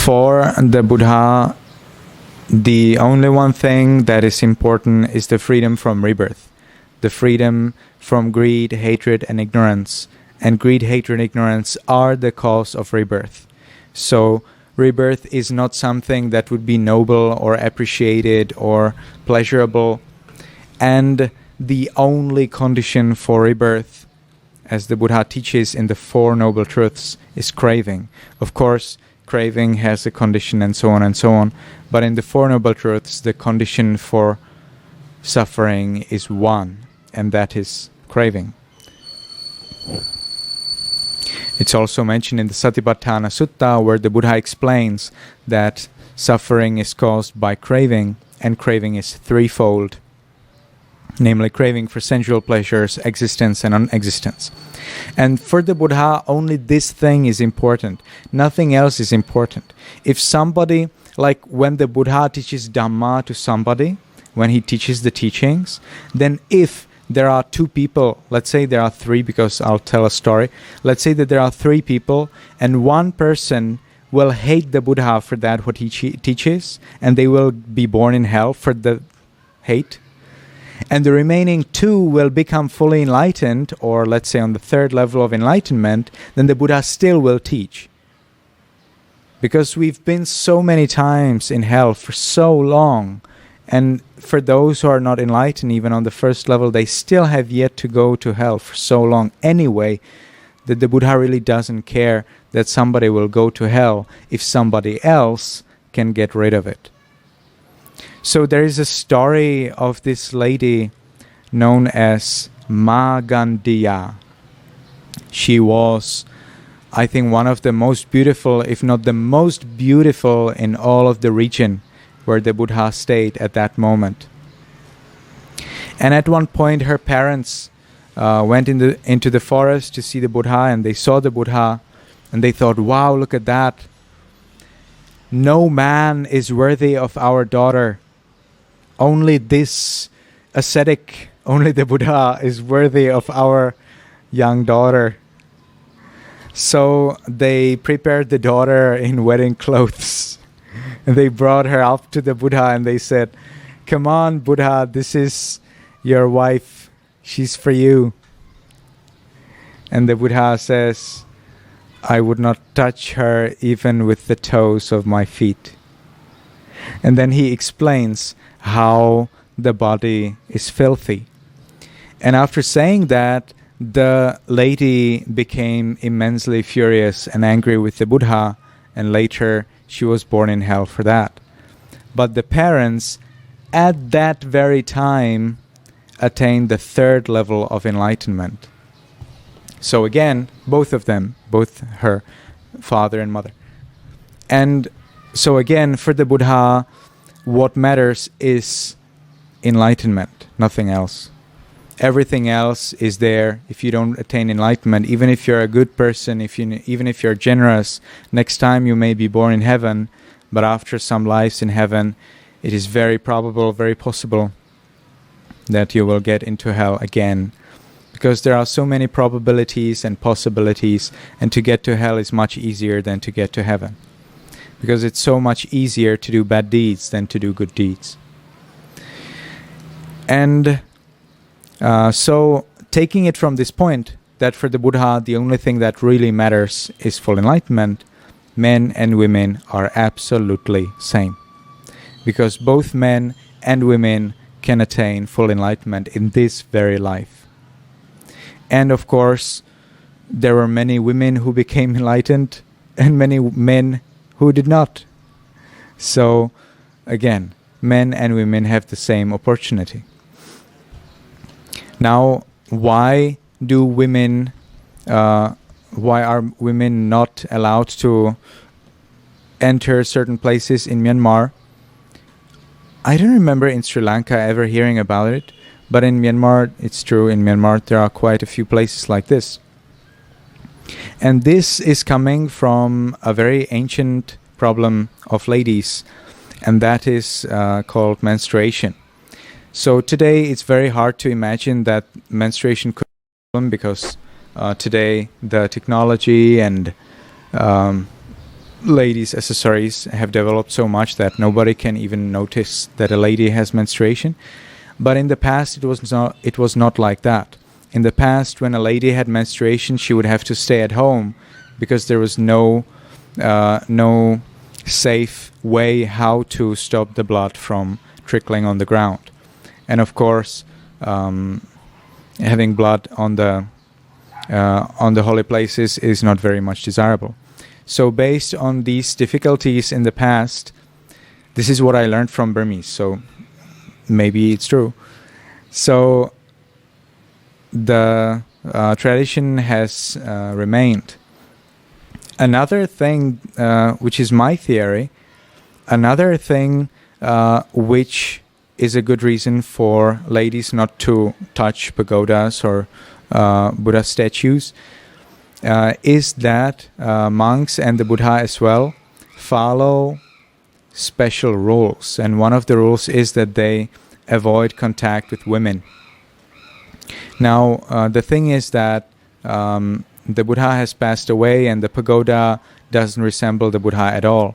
For the Buddha, the only one thing that is important is the freedom from rebirth, the freedom from greed, hatred, and ignorance. And greed, hatred, and ignorance are the cause of rebirth. So rebirth is not something that would be noble or appreciated or pleasurable. And the only condition for rebirth, as the Buddha teaches in the Four Noble Truths, is craving. Of course, craving has a condition and so on and so on. But in the Four Noble Truths, the condition for suffering is one, and that is craving. It's also mentioned in the Satipatthana Sutta, where the Buddha explains that suffering is caused by craving, and craving is threefold. Namely, craving for sensual pleasures, existence, and non-existence. And for the Buddha, only this thing is important. Nothing else is important. If somebody, like when the Buddha teaches Dhamma to somebody, when he teaches the teachings, then if there are two people, let's say there are three, because I'll tell a story. Let's say that there are three people, and one person will hate the Buddha for that, what he teaches, and they will be born in hell for the hate. And the remaining two will become fully enlightened, or let's say on the third level of enlightenment, then the Buddha still will teach. Because we've been so many times in hell for so long, and for those who are not enlightened, even on the first level, they still have yet to go to hell for so long anyway, that the Buddha really doesn't care that somebody will go to hell if somebody else can get rid of it. So there is a story of this lady known as Ma Gandiya. She was, I think, one of the most beautiful, if not the most beautiful in all of the region where the Buddha stayed at that moment. And at one point her parents went into the forest to see the Buddha, and they saw the Buddha and they thought, wow, look at that. No man is worthy of our daughter. Only this ascetic, only the Buddha is worthy of our young daughter. So they prepared the daughter in wedding clothes. And they brought her up to the Buddha and they said, come on, Buddha, this is your wife. She's for you. And the Buddha says, I would not touch her even with the toes of my feet. And then he explains how the body is filthy. And after saying that, the lady became immensely furious and angry with the Buddha, and later she was born in hell for that. But the parents at that very time attained the third level of enlightenment. So again, both of them, both her father and mother. And so again, for the Buddha, what matters is enlightenment, nothing else. Everything else is there if you don't attain enlightenment. Even if you're a good person, even if you're generous, next time you may be born in heaven, but after some lives in heaven, it is very probable, very possible that you will get into hell again. Because there are so many probabilities and possibilities, and to get to hell is much easier than to get to heaven. Because it's so much easier to do bad deeds than to do good deeds. And so taking it from this point, that for the Buddha, the only thing that really matters is full enlightenment, men and women are absolutely same. Because both men and women can attain full enlightenment in this very life. And of course, there were many women who became enlightened and many men who did not. So again, men and women have the same opportunity. Now, why are women not allowed to enter certain places in Myanmar? I don't remember in Sri Lanka ever hearing about it, but in Myanmar, it's true, in Myanmar there are quite a few places like this. And this is coming from a very ancient problem of ladies, and that is called menstruation. So today it's very hard to imagine that menstruation could be a problem, because today the technology and ladies' accessories have developed so much that nobody can even notice that a lady has menstruation. But in the past, it was not like that. In the past, when a lady had menstruation, she would have to stay at home because there was no safe way how to stop the blood from trickling on the ground. And of course, having blood on the holy places is not very much desirable. So based on these difficulties in the past, this is what I learned from Burmese, so maybe it's true. So the tradition has remained. Another thing, which is my theory, another thing which is a good reason for ladies not to touch pagodas or Buddha statues, is that monks and the Buddha as well follow special rules. And one of the rules is that they avoid contact with women. Now, the thing is that the Buddha has passed away and the pagoda doesn't resemble the Buddha at all.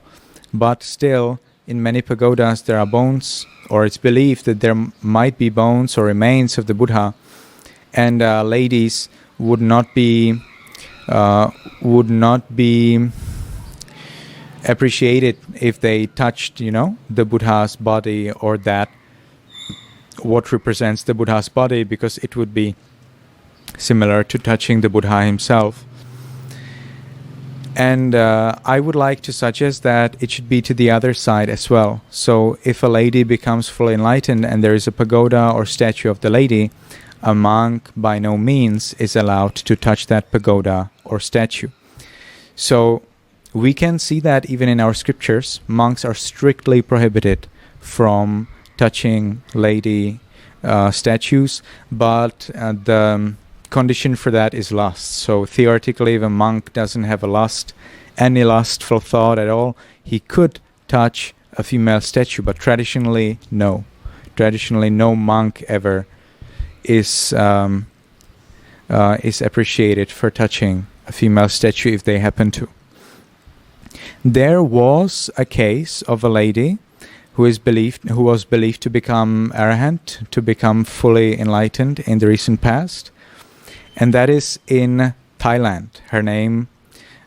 But still, in many pagodas there are bones, or it's believed that there might be bones or remains of the Buddha, and ladies would not be appreciated if they touched, the Buddha's body, or that what represents the Buddha's body, because it would be similar to touching the Buddha himself. And I would like to suggest that it should be to the other side as well. So if a lady becomes fully enlightened and there is a pagoda or statue of the lady, a monk by no means is allowed to touch that pagoda or statue. So we can see that even in our scriptures, monks are strictly prohibited from touching lady statues, but the condition for that is lust. So theoretically, if a monk doesn't have any lustful thought at all, he could touch a female statue, but traditionally, no. Traditionally, no monk ever is appreciated for touching a female statue if they happen to. There was a case of a lady who was believed to become arahant, to become fully enlightened in the recent past, and that is in Thailand. Her name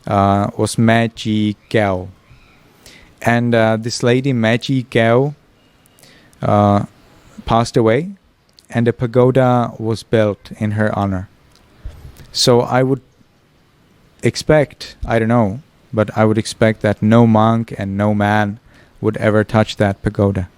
was Maji Gao, and this lady Maji Gao passed away, and a pagoda was built in her honor. So I would expect, I don't know, but I would expect that no monk and no man would ever touch that pagoda.